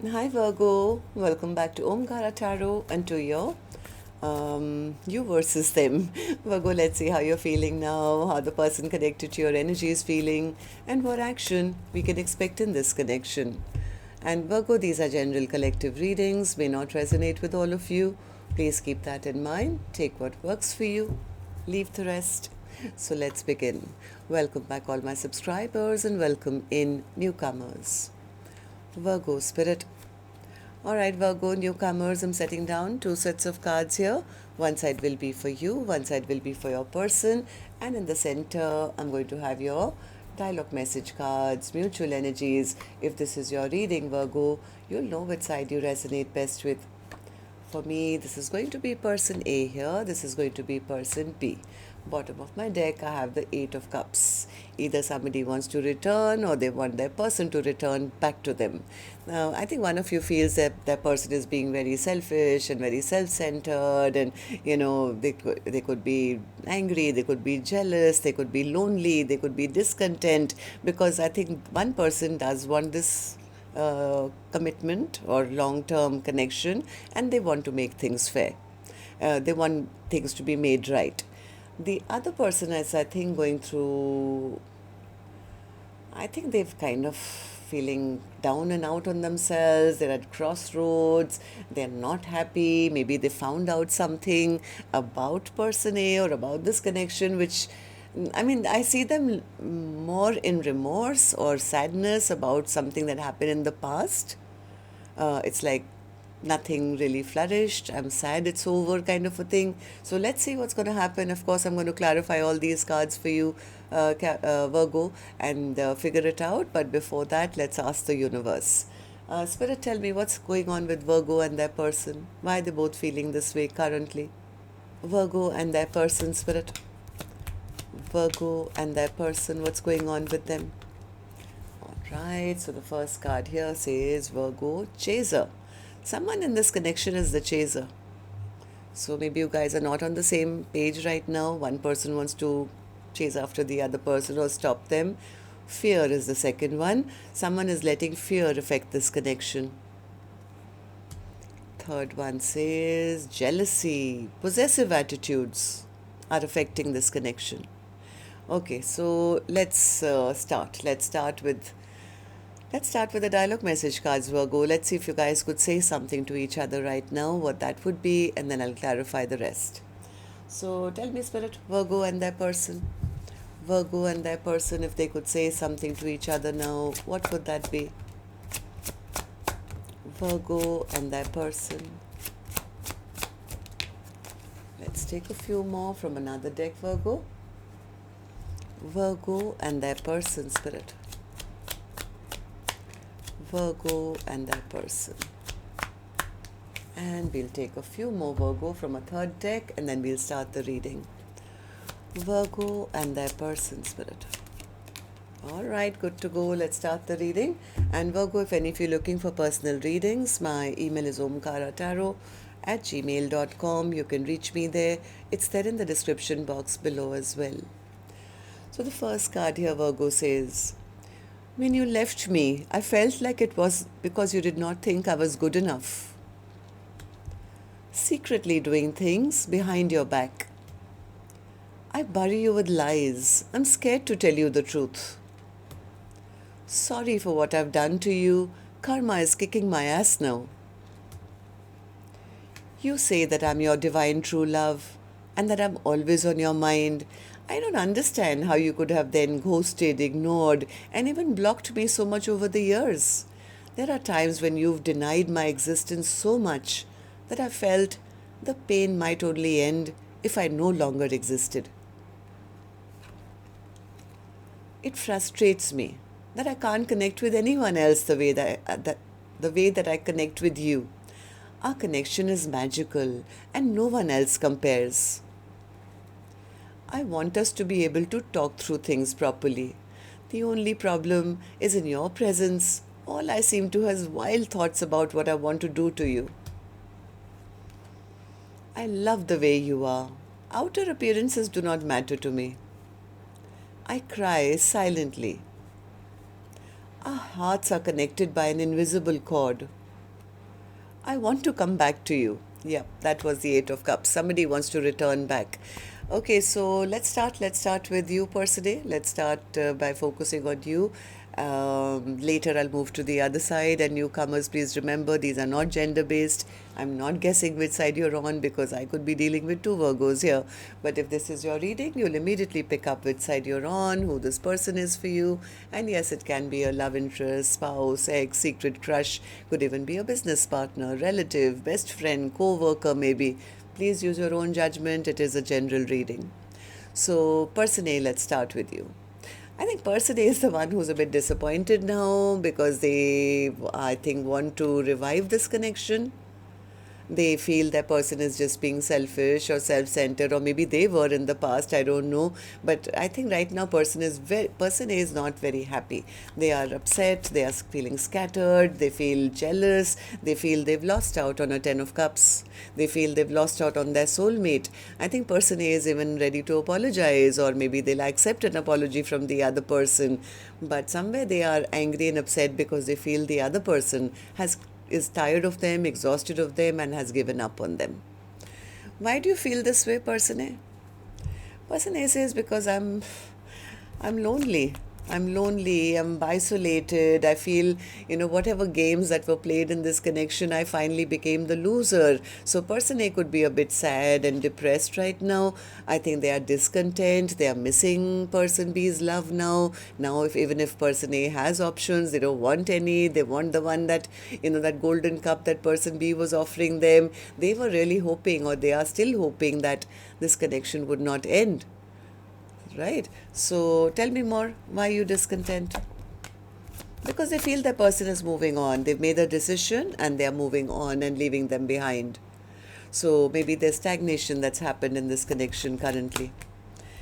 Hi Virgo, welcome back to Omkaratarot and to your you versus them. Virgo, let's see how you're feeling now, how the person connected to your energy is feeling, and what action we can expect in this connection. And Virgo, these are general collective readings, may not resonate with all of you. Please keep that in mind. Take what works for you, leave the rest. So let's begin. Welcome back, all my subscribers, and welcome in newcomers. Virgo spirit. Alright, Virgo newcomers, I'm setting down two sets of cards here. One side will be for you, one side will be for your person, and in the center, I'm going to have your dialogue message cards, mutual energies. If this is your reading, Virgo, you'll know which side you resonate best with. For me, this is going to be person A here, this is going to be person B. Bottom of my deck, I have the Eight of Cups. Either somebody wants to return or they want their person to return back to them. Now, I think one of you feels that that person is being very selfish and very self-centered, and they could be angry, they could be jealous, they could be lonely, they could be discontent, because I think one person does want this commitment or long-term connection, and they want to make things fair. They want things to be made right. The other person is, I think, going through, I think they've kind of feeling down and out on themselves. They're at crossroads. They're not happy. Maybe they found out something about person A or about this connection, which, I mean, I see them more in remorse or sadness about something that happened in the past. It's like nothing really flourished. I'm sad it's over, kind of a thing. So let's see what's going to happen. Of course, I'm going to clarify all these cards for you, Virgo, and figure it out. But before that, let's ask the universe. Spirit, tell me what's going on with Virgo and their person. Why are they both feeling this way currently? Virgo and their person, Spirit. Virgo and their person, what's going on with them? Alright, so the first card here says Virgo, chaser. Someone in this connection is the chaser. So maybe you guys are not on the same page right now. One person wants to chase after the other person or stop them. Fear is the second one. Someone is letting fear affect this connection. Third one says jealousy, possessive attitudes are affecting this connection. Okay, so let's start. Let's start with the dialogue message cards, Virgo. Let's see if you guys could say something to each other right now, what that would be, and then I'll clarify the rest. So tell me, Spirit, Virgo and their person. Virgo and their person, if they could say something to each other now, what would that be? Virgo and their person. Let's take a few more from another deck, Virgo. Virgo and their person, Spirit. Virgo and their person. And we'll take a few more, Virgo, from a third deck, and then we'll start the reading. Virgo and their person, Spirit. Alright, good to go. Let's start the reading. And Virgo, if any of you are looking for personal readings, my email is omkaratarot@gmail.com. You can reach me there. It's there in the description box below as well. So the first card here, Virgo, says, when you left me, I felt like it was because you did not think I was good enough. Secretly doing things behind your back. I bury you with lies. I'm scared to tell you the truth. Sorry for what I've done to you. Karma is kicking my ass now. You say that I'm your divine true love and that I'm always on your mind. I don't understand how you could have then ghosted, ignored, and even blocked me so much over the years. There are times when you've denied my existence so much that I felt the pain might only end if I no longer existed. It frustrates me that I can't connect with anyone else the way that I connect with you. Our connection is magical and no one else compares. I want us to be able to talk through things properly. The only problem is in your presence, all I seem to have wild thoughts about what I want to do to you. I love the way you are. Outer appearances do not matter to me. I cry silently. Our hearts are connected by an invisible cord. I want to come back to you. Yeah, that was the Eight of Cups. Somebody wants to return back. Okay, so let's start. Let's start with you, Persine. Let's start by focusing on you. Later, I'll move to the other side. And newcomers, please remember these are not gender based. I'm not guessing which side you're on because I could be dealing with two Virgos here. But if this is your reading, you'll immediately pick up which side you're on, who this person is for you. And yes, it can be a love interest, spouse, ex, secret crush, could even be a business partner, relative, best friend, co worker, maybe. Please use your own judgment. It is a general reading. So, person A, let's start with you. I think person A is the one who's a bit disappointed now because they, I think, want to revive this connection. They feel that person is just being selfish or self-centered, or maybe they were in the past, I don't know. But I think right now person A is not very happy. They are upset, they are feeling scattered, they feel jealous, they feel they've lost out on a 10 of cups, they feel they've lost out on their soulmate. I think person A is even ready to apologize, or maybe they'll accept an apology from the other person, but somewhere they are angry and upset because they feel the other person is tired of them, exhausted of them, and has given up on them. Why do you feel this way, person A? Person A says, because I'm lonely. I'm lonely, I'm isolated, I feel, whatever games that were played in this connection, I finally became the loser. So person A could be a bit sad and depressed right now. I think they are discontent, they are missing person B's love now. Now, even if person A has options, they don't want any, they want the one that, that golden cup that person B was offering them. They were really hoping, or they are still hoping, that this connection would not end. Right? So tell me more. Why are you discontent? Because they feel the person is moving on. They've made a decision and they are moving on and leaving them behind. So maybe there's stagnation that's happened in this connection currently.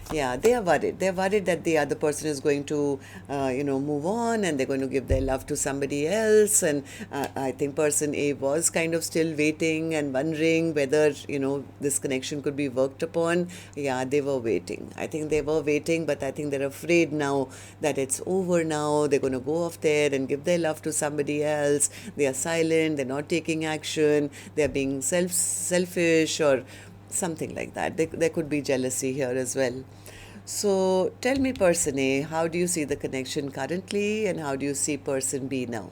Yeah, they are worried. They're worried that the other person is going to, move on, and they're going to give their love to somebody else. And I think person A was kind of still waiting and wondering whether, this connection could be worked upon. Yeah, they were waiting. I think they were waiting, but I think they're afraid now that it's over now. They're going to go off there and give their love to somebody else. They are silent. They're not taking action. They're being selfish or something like that. There could be jealousy here as well. So tell me, person A, how do you see the connection currently, and how do you see person B now?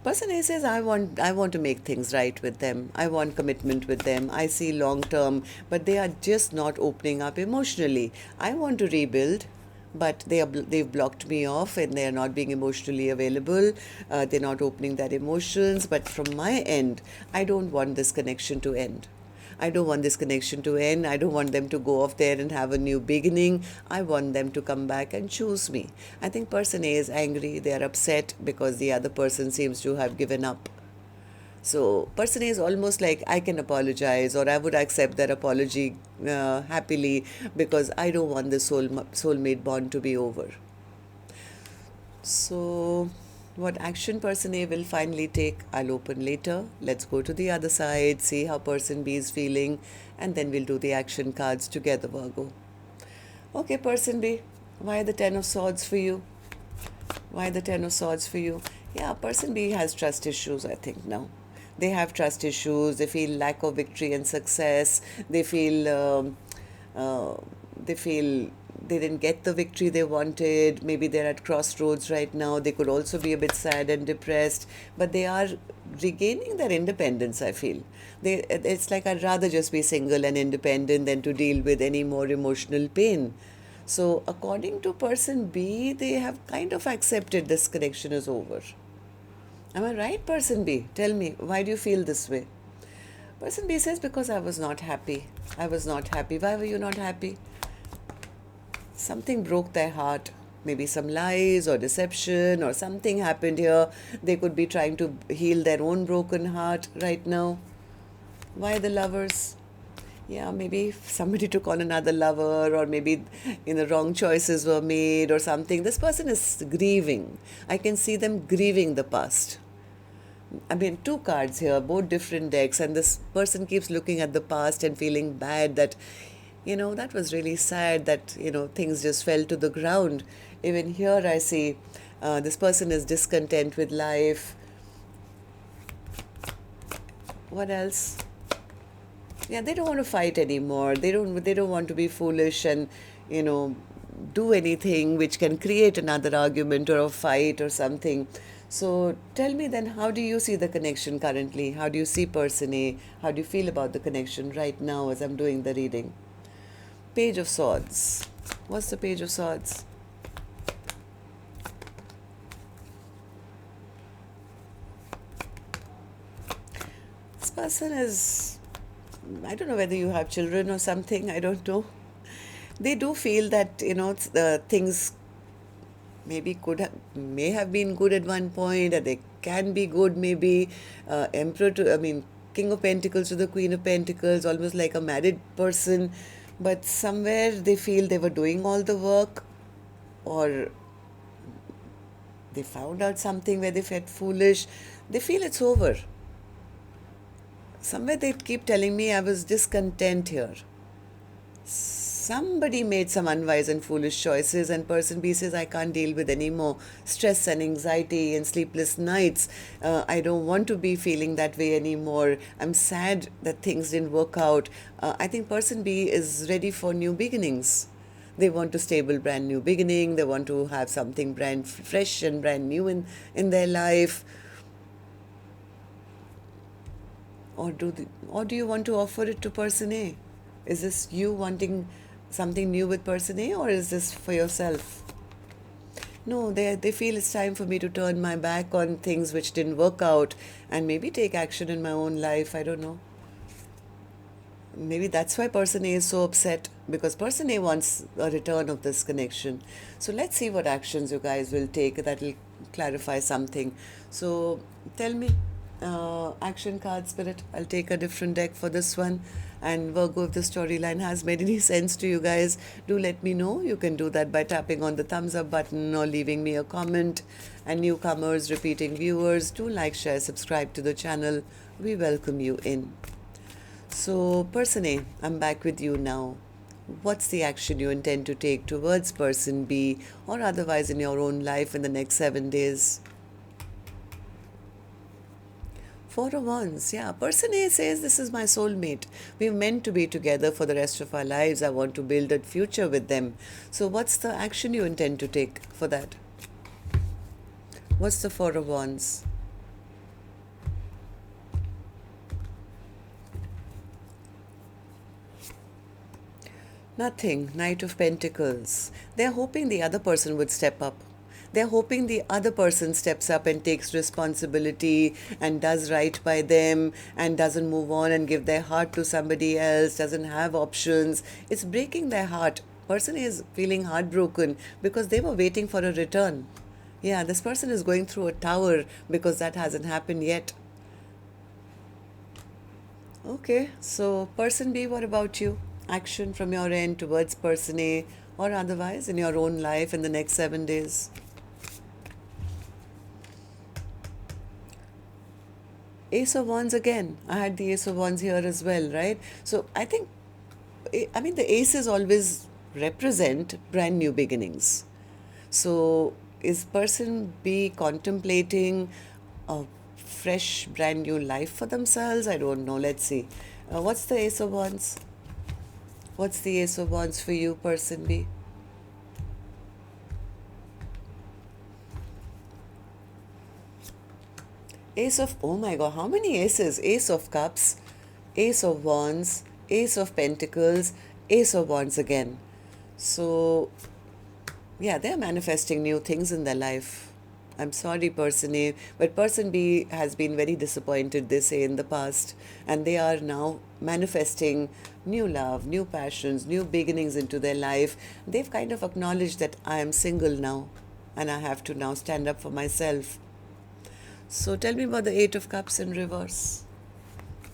Person A says, I want to make things right with them. I want commitment with them. I see long term, but they are just not opening up emotionally. I want to rebuild, but they've blocked me off and they are not being emotionally available. They're not opening their emotions. But from my end, I don't want this connection to end. I don't want this connection to end. I don't want them to go off there and have a new beginning. I want them to come back and choose me. I think person A is angry. They are upset because the other person seems to have given up. So person A is almost like, I can apologize, or I would accept their apology happily, because I don't want the soulmate bond to be over. So what action person A will finally take, I'll open later. Let's go to the other side, see how person B is feeling, and then we'll do the action cards together, Virgo. Okay, person B, why the 10 of Swords for you? Why the 10 of Swords for you? Yeah, person B has trust issues, I think, now. They have trust issues. They feel lack of victory and success. They feel they didn't get the victory they wanted. Maybe they're at crossroads right now. They could also be a bit sad and depressed, but they are regaining their independence, I feel. It's like, I'd rather just be single and independent than to deal with any more emotional pain. So according to person B, they have kind of accepted this connection is over. Am I right, person B? Tell me, why do you feel this way? Person B says, because I was not happy. I was not happy. Why were you not happy? Something broke their heart. Maybe some lies or deception or something happened here. They could be trying to heal their own broken heart right now. Why the Lovers? Yeah, maybe somebody took on another lover, or maybe wrong choices were made or something. This person is grieving. I can see them grieving the past. I mean, two cards here, both different decks, and this person keeps looking at the past and feeling bad that, that was really sad that, things just fell to the ground. Even here I see this person is discontent with life. What else? Yeah, they don't want to fight anymore. They don't want to be foolish and, you know, do anything which can create another argument or a fight or something. So tell me then, how do you see the connection currently? How do you see person A? How do you feel about the connection right now as I'm doing the reading? Page of Swords. What's the Page of Swords? This person is, I don't know whether you have children or something, I don't know. They do feel that, you know, the things maybe may have been good at one point, or they can be good maybe. Emperor to, I mean, King of Pentacles to the Queen of Pentacles, almost like a married person. But somewhere they feel they were doing all the work, or they found out something where they felt foolish. They feel it's over. Somewhere they keep telling me I was discontent here. Somebody made some unwise and foolish choices, and person B says, I can't deal with any more stress and anxiety and sleepless nights. I don't want to be feeling that way anymore. I'm sad that things didn't work out. I think person B is ready for new beginnings. They want a stable, brand new beginning. They want to have something brand fresh and brand new in their life. Or do you want to offer it to person A? Is this you wanting something new with person A, or is this for yourself? No, they feel it's time for me to turn my back on things which didn't work out and maybe take action in my own life. I don't know. Maybe that's why person A is so upset, because person A wants a return of this connection. So let's see what actions you guys will take that will clarify something. So tell me, action card spirit. I'll take a different deck for this one. And Virgo, if the storyline has made any sense to you guys, do let me know. You can do that by tapping on the thumbs up button or leaving me a comment. And newcomers, repeating viewers, do like, share, subscribe to the channel. We welcome you in. So person A, I'm back with you now. What's the action you intend to take towards person B or otherwise in your own life in the next 7 days? Four of Wands, yeah. Person A says, this is my soulmate. We're meant to be together for the rest of our lives. I want to build a future with them. So what's the action you intend to take for that? What's the Four of Wands? Nothing. Knight of Pentacles. They're hoping the other person would step up. They're hoping the other person steps up and takes responsibility and does right by them and doesn't move on and give their heart to somebody else, doesn't have options. It's breaking their heart. Person is feeling heartbroken because they were waiting for a return. Yeah, this person is going through a tower because that hasn't happened yet. Okay, so person B, what about you? Action from your end towards person A or otherwise in your own life in the next 7 days. Ace of Wands again. I had the Ace of Wands here as well, right? So I think, I mean, the aces always represent brand new beginnings. So is person B contemplating a fresh, brand new life for themselves? I don't know. Let's see. What's the Ace of Wands? What's the Ace of Wands for you, person B? Ace of, oh my God, how many aces? Ace of Cups, Ace of Wands, Ace of Pentacles, Ace of Wands again. So, yeah, they're manifesting new things in their life. I'm sorry, person A, but person B has been very disappointed, they say, in the past. And they are now manifesting new love, new passions, new beginnings into their life. They've kind of acknowledged that I am single now and I have to now stand up for myself. So tell me about the Eight of Cups in reverse.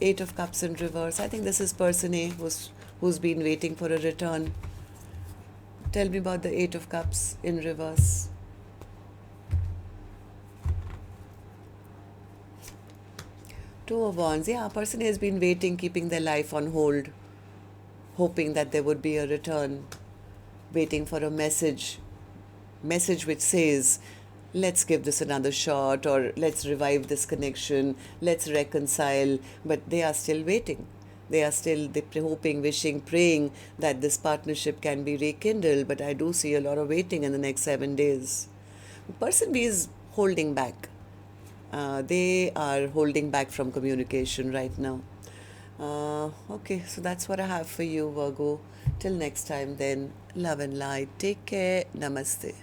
Eight of Cups in reverse. I think this is person A who's been waiting for a return. Tell me about the Eight of Cups in reverse. Two of Wands. Yeah, a person has been waiting, keeping their life on hold, hoping that there would be a return, waiting for a message which says let's give this another shot, or let's revive this connection, let's reconcile. But they are still waiting. They are still hoping, wishing, praying that this partnership can be rekindled. But I do see a lot of waiting in the next 7 days. Person B is holding back. They are holding back from communication right now. Okay, so that's what I have for you, Virgo. Till next time, then, love and light. Take care. Namaste.